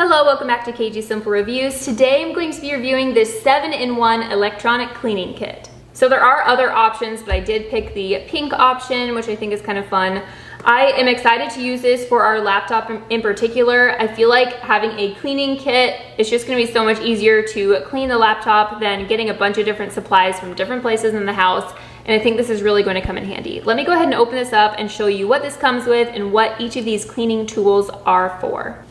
Hello, welcome back to KG Simple Reviews. Today I'm going to be reviewing this 7-in-1 electronic cleaning kit. So there are other options, but I did pick the pink option, which I think is kind of fun. I am excited to use this for our laptop in particular. I feel like having a cleaning kit is just gonna be so much easier to clean the laptop than getting a bunch of different supplies from different places in the house. And I think this is really going to come in handy. Let me go ahead and open this up and show you what this comes with and what each of these cleaning tools are for.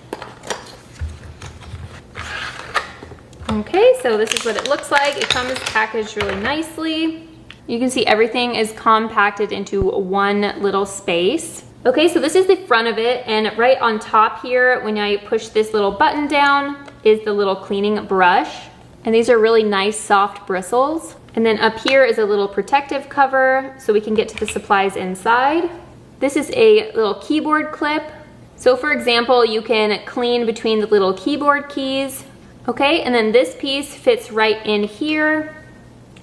Okay, so this is what it looks like. It comes packaged really nicely. You can see everything is compacted into one little space. Okay, so this is the front of it, and right on top here, when I push this little button down, is the little cleaning brush. And these are really nice soft bristles. And then up here is a little protective cover so we can get to the supplies inside. This is a little keyboard clip. So for example, you can clean between the little keyboard keys. Okay, and then this piece fits right in here.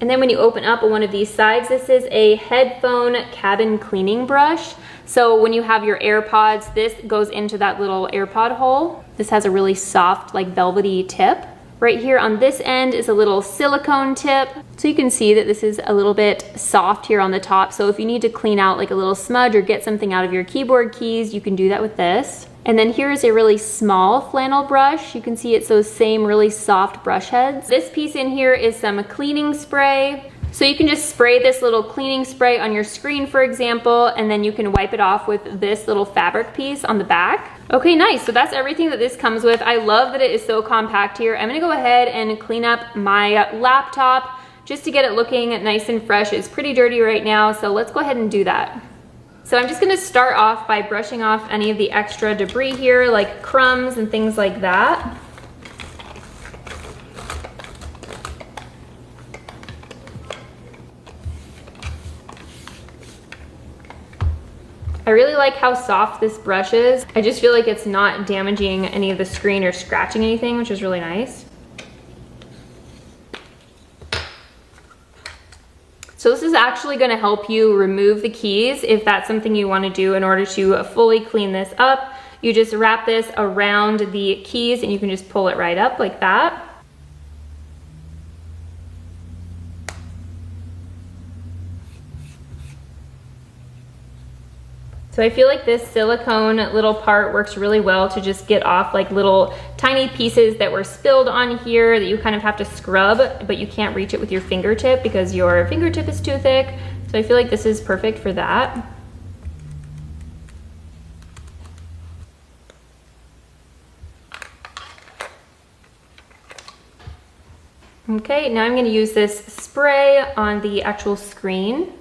And then when you open up on one of these sides, this is a headphone cabin cleaning brush. So when you have your AirPods, this goes into that little AirPod hole. This has a really soft, like velvety tip. Right here on this end is a little silicone tip. So you can see that this is a little bit soft here on the top. So if you need to clean out like a little smudge or get something out of your keyboard keys, you can do that with this. And then here is a really small flannel brush. You can see it's those same really soft brush heads. This piece in here is some cleaning spray. So you can just spray this little cleaning spray on your screen, for example, and then you can wipe it off with this little fabric piece on the back. Okay, nice. So that's everything that this comes with. I love that it is so compact here. I'm gonna go ahead and clean up my laptop just to get it looking nice and fresh. It's pretty dirty right now, so let's go ahead and do that. So I'm just gonna start off by brushing off any of the extra debris here, like crumbs and things like that. I really like how soft this brush is. I just feel like it's not damaging any of the screen or scratching anything, which is really nice. So this is actually gonna help you remove the keys if that's something you wanna do in order to fully clean this up. You just wrap this around the keys and you can just pull it right up like that. So I feel like this silicone little part works really well to just get off like little tiny pieces that were spilled on here that you kind of have to scrub, but you can't reach it with your fingertip because your fingertip is too thick. So I feel like this is perfect for that. Okay, now I'm gonna use this spray on the actual screen.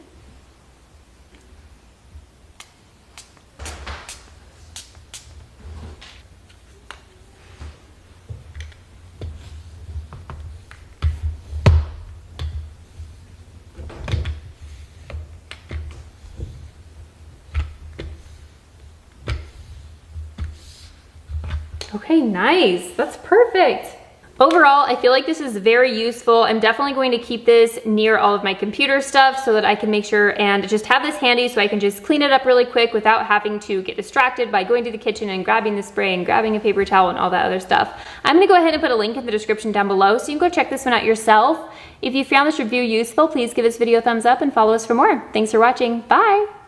Okay, nice, that's perfect. Overall, I feel like this is very useful. I'm definitely going to keep this near all of my computer stuff so that I can make sure and just have this handy so I can just clean it up really quick without having to get distracted by going to the kitchen and grabbing the spray and grabbing a paper towel and all that other stuff. I'm gonna go ahead and put a link in the description down below so you can go check this one out yourself. If you found this review useful, please give this video a thumbs up and follow us for more. Thanks for watching, bye.